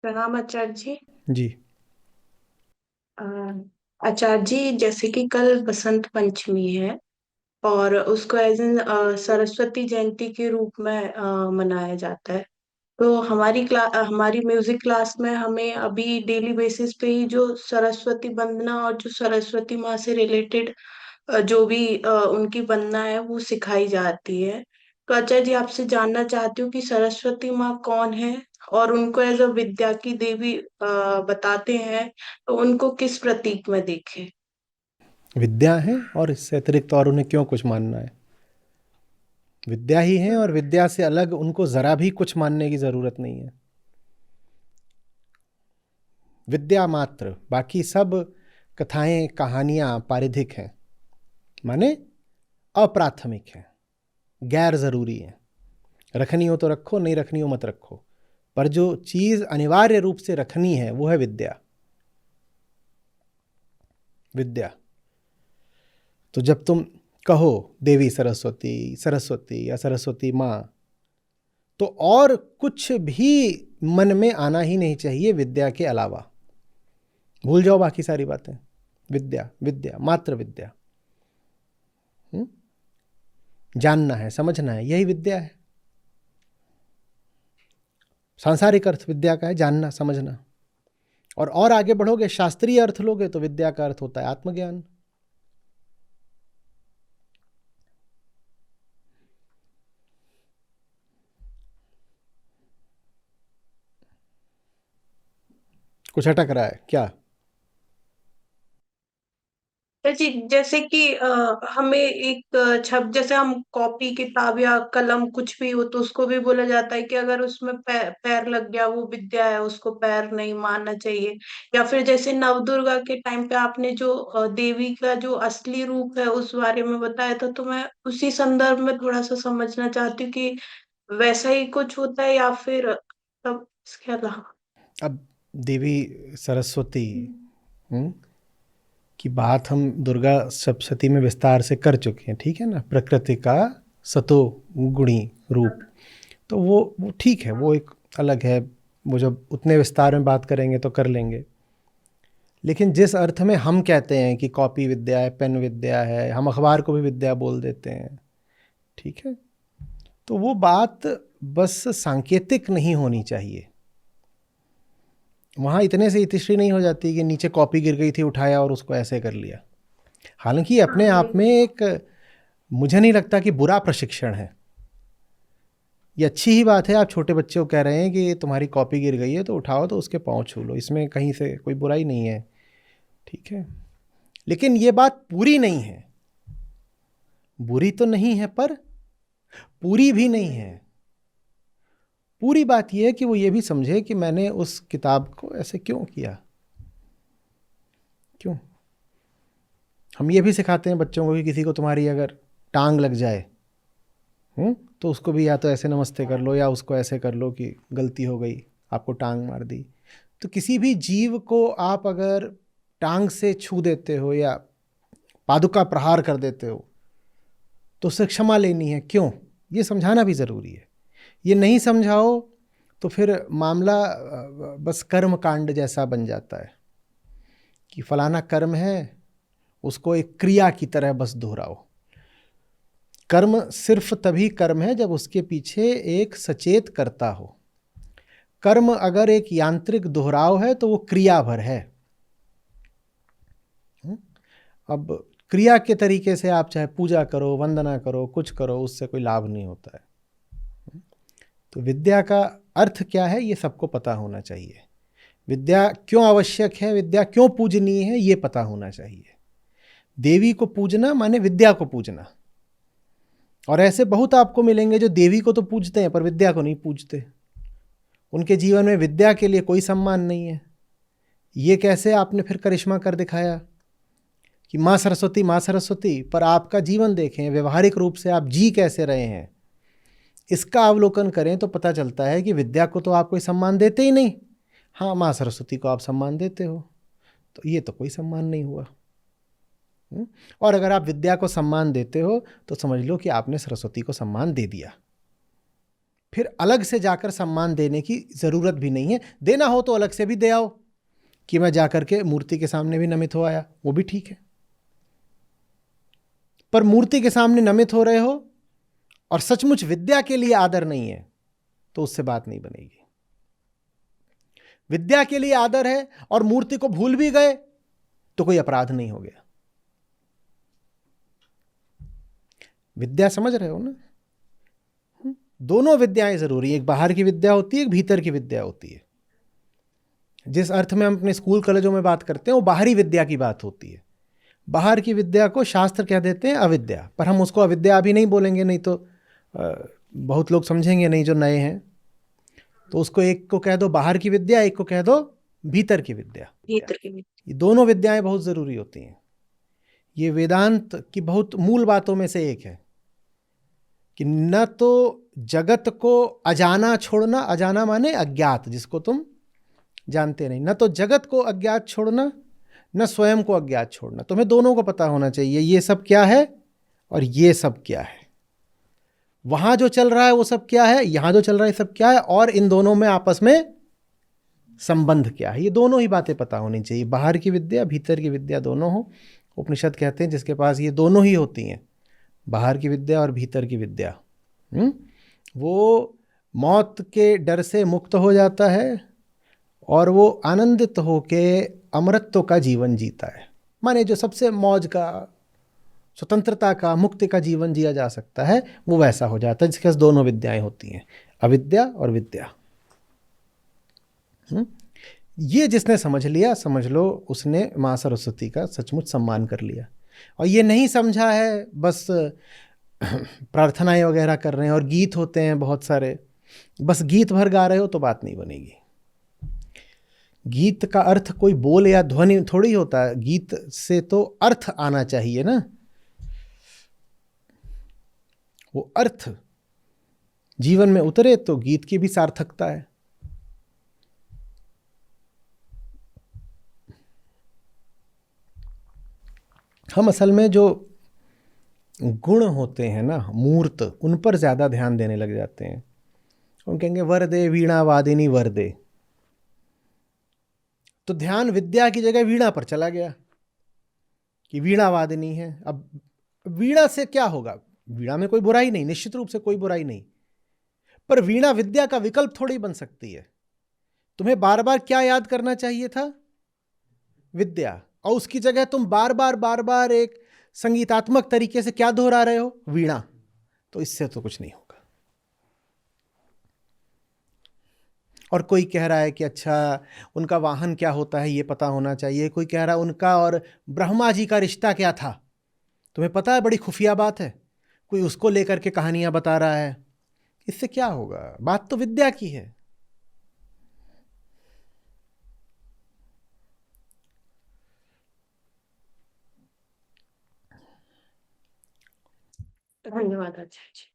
प्रणाम आचार्य जी। जी। अ, आचार्य जी, जैसे कि कल बसंत पंचमी है और उसको एज एन सरस्वती जयंती के रूप में मनाया जाता है। तो हमारी म्यूजिक क्लास में हमें अभी डेली बेसिस पे ही जो सरस्वती वंदना और जो सरस्वती माँ से रिलेटेड जो भी उनकी वंदना है वो सिखाई जाती है। तो आचार्य जी, आपसे जानना चाहती हूँ कि सरस्वती माँ कौन है और उनको एज अ विद्या की देवी बताते हैं, तो उनको किस प्रतीक में देखें। विद्या है और इससे अतिरिक्त और उन्हें क्यों कुछ मानना है? विद्या ही है और विद्या से अलग उनको ज़रा भी कुछ मानने की ज़रूरत नहीं है। विद्या मात्र, बाकी सब कथाएं कहानियां पारिधिक हैं, माने अप्राथमिक हैं, गैर ज़रूरी हैं। रखनी हो तो रखो, नहीं रखनी हो मत रखो, पर जो चीज़ अनिवार्य रूप से रखनी है वो है विद्या। विद्या तो जब तुम कहो देवी सरस्वती, सरस्वती या सरस्वती माँ, तो और कुछ भी मन में आना ही नहीं चाहिए विद्या के अलावा। भूल जाओ बाकी सारी बातें। विद्या, विद्या, मात्र विद्या। हुँ? जानना है, समझना है, यही विद्या है। सांसारिक अर्थ विद्या का है जानना समझना। और आगे बढ़ोगे, शास्त्रीय अर्थ लोगे तो विद्या का अर्थ होता है आत्मज्ञान। कुछ अटक रहा है क्या? तो जी, जैसे कि हमें एक छप जैसे हम कॉपी किताब या कलम कुछ भी हो तो उसको भी बोला जाता है कि अगर उसमें पैर लग गया वो विद्या है, उसको पैर नहीं मानना चाहिए। या फिर जैसे नवदुर्गा के टाइम पे आपने जो देवी का जो असली रूप है उस बारे में बताया था, तो मैं उसी संदर्भ में थोड़ा सा समझना चाहती हूँ कि वैसा ही कुछ होता है या फिर तब इसके अलावा। अब देवी सरस्वती हुँ? की बात हम दुर्गा सप्तशती में विस्तार से कर चुके हैं, ठीक है ना? प्रकृति का सतो गुणी रूप। तो वो ठीक है, वो एक अलग है। वो जब उतने विस्तार में बात करेंगे तो कर लेंगे। लेकिन जिस अर्थ में हम कहते हैं कि कॉपी विद्या है, पेन विद्या है, हम अखबार को भी विद्या बोल देते हैं, ठीक है? तो वो बात बस सांकेतिक नहीं होनी चाहिए। वहाँ इतने से इतिश्री नहीं हो जाती कि नीचे कॉपी गिर गई थी, उठाया और उसको ऐसे कर लिया। हालांकि ये हाँ अपने आप जी। में एक, मुझे नहीं लगता कि बुरा प्रशिक्षण है। ये अच्छी ही बात है। आप छोटे बच्चे को कह रहे हैं कि तुम्हारी कॉपी गिर गई है तो उठाओ तो उसके पाँव छू लो, इसमें कहीं से कोई बुराई नहीं है, ठीक है? लेकिन ये बात पूरी नहीं है। बुरी तो नहीं है पर पूरी भी नहीं है। पूरी बात यह है कि वो ये भी समझे कि मैंने उस किताब को ऐसे क्यों किया, क्यों। हम ये भी सिखाते हैं बच्चों को कि किसी को तुम्हारी अगर टांग लग जाए, तो उसको भी या तो ऐसे नमस्ते कर लो या उसको ऐसे कर लो कि गलती हो गई, आपको टांग मार दी। तो किसी भी जीव को आप अगर टांग से छू देते हो या पादुका प्रहार कर देते हो तो उससे क्षमा लेनी है, क्यों, ये समझाना भी ज़रूरी है। ये नहीं समझाओ तो फिर मामला बस कर्म कांड जैसा बन जाता है कि फलाना कर्म है, उसको एक क्रिया की तरह बस दोहराओ। कर्म सिर्फ तभी कर्म है जब उसके पीछे एक सचेत कर्ता हो। कर्म अगर एक यांत्रिक दोहराव है तो वो क्रिया भर है। अब क्रिया के तरीके से आप चाहे पूजा करो, वंदना करो, कुछ करो, उससे कोई लाभ नहीं होता है। तो विद्या का अर्थ क्या है ये सबको पता होना चाहिए। विद्या क्यों आवश्यक है, विद्या क्यों पूजनीय है, ये पता होना चाहिए। देवी को पूजना माने विद्या को पूजना। और ऐसे बहुत आपको मिलेंगे जो देवी को तो पूजते हैं पर विद्या को नहीं पूजते। उनके जीवन में विद्या के लिए कोई सम्मान नहीं है। ये कैसे आपने फिर करिश्मा कर दिखाया कि माँ सरस्वती, पर आपका जीवन देखें, व्यवहारिक रूप से आप जी कैसे रहे हैं, इसका अवलोकन करें तो पता चलता है कि विद्या को तो आप कोई सम्मान देते ही नहीं। हाँ, माँ सरस्वती को आप सम्मान देते हो, तो ये तो कोई सम्मान नहीं हुआ। और अगर आप विद्या को सम्मान देते हो तो समझ लो कि आपने सरस्वती को सम्मान दे दिया। फिर अलग से जाकर सम्मान देने की ज़रूरत भी नहीं है। देना हो तो अलग से भी दे आओ कि मैं जाकर के मूर्ति के सामने भी नमित हो आया, वो भी ठीक है। पर मूर्ति के सामने नमित हो रहे हो और सचमुच विद्या के लिए आदर नहीं है तो उससे बात नहीं बनेगी। विद्या के लिए आदर है और मूर्ति को भूल भी गए तो कोई अपराध नहीं हो गया। विद्या समझ रहे हो ना? दोनों विद्याएं जरूरी है। एक बाहर की विद्या होती है, एक भीतर की विद्या होती है। जिस अर्थ में हम अपने स्कूल कॉलेजों में बात करते हैं वो बाहरी विद्या की बात होती है। बाहर की विद्या को शास्त्र कह देते हैं अविद्या, पर हम उसको अविद्या अभी नहीं बोलेंगे, नहीं तो बहुत लोग समझेंगे नहीं जो नए हैं। तो उसको एक को कह दो बाहर की विद्या, एक को कह दो भीतर की विद्या। भीतर की विद्या। ये दोनों विद्याएं बहुत जरूरी होती हैं। ये वेदांत की बहुत मूल बातों में से एक है कि न तो जगत को अजाना छोड़ना, अजाना माने अज्ञात, जिसको तुम जानते नहीं, न तो जगत को अज्ञात छोड़ना, न स्वयं को अज्ञात छोड़ना। तुम्हें दोनों को पता होना चाहिए ये सब क्या है और ये सब क्या है। वहां जो चल रहा है वो सब क्या है, यहां जो चल रहा है सब क्या है, और इन दोनों में आपस में संबंध क्या है। ये दोनों ही बातें पता होनी चाहिए। बाहर की विद्या भीतर की विद्या दोनों हो। उपनिषद कहते हैं जिसके पास ये दोनों ही होती हैं, बाहर की विद्या और भीतर की विद्या, वो मौत के डर से मुक्त हो जाता है और वो आनंदित होके अमरत्व का जीवन जीता है। माने जो सबसे मौज का, स्वतंत्रता का, मुक्ति का जीवन जिया जा सकता है वो वैसा हो जाता है जिसके पास दोनों विद्याएं होती हैं, अविद्या और विद्या। ये जिसने समझ लिया, समझ लो उसने माँ सरस्वती का सचमुच सम्मान कर लिया। और ये नहीं समझा है बस प्रार्थनाएं वगैरह कर रहे हैं और गीत होते हैं बहुत सारे, बस गीत भर गा रहे हो तो बात नहीं बनेगी। गीत का अर्थ कोई बोल या ध्वनि थोड़ी होता है, गीत से तो अर्थ आना चाहिए ना। वो अर्थ जीवन में उतरे तो गीत की भी सार्थकता है। हम असल में जो गुण होते हैं ना, मूर्त, उन पर ज्यादा ध्यान देने लग जाते हैं। हम कहेंगे वर दे वीणा वादिनी वर दे, तो ध्यान विद्या की जगह वीणा पर चला गया कि वीणा वादिनी है। अब वीणा से क्या होगा? वीणा में कोई बुराई नहीं, निश्चित रूप से कोई बुराई नहीं, पर वीणा विद्या का विकल्प थोड़ी बन सकती है। तुम्हें बार बार क्या याद करना चाहिए था? विद्या। और उसकी जगह तुम बार बार बार बार एक संगीतात्मक तरीके से क्या दोहरा रहे हो? वीणा। तो इससे तो कुछ नहीं होगा। और कोई कह रहा है कि अच्छा उनका वाहन क्या होता है ये पता होना चाहिए। कोई कह रहा है उनका और ब्रह्मा जी का रिश्ता क्या था। तुम्हें पता है बड़ी खुफिया बात है, कोई उसको लेकर के कहानियां बता रहा है। इससे क्या होगा? बात तो विद्या की है। धन्यवाद आचार्य जी।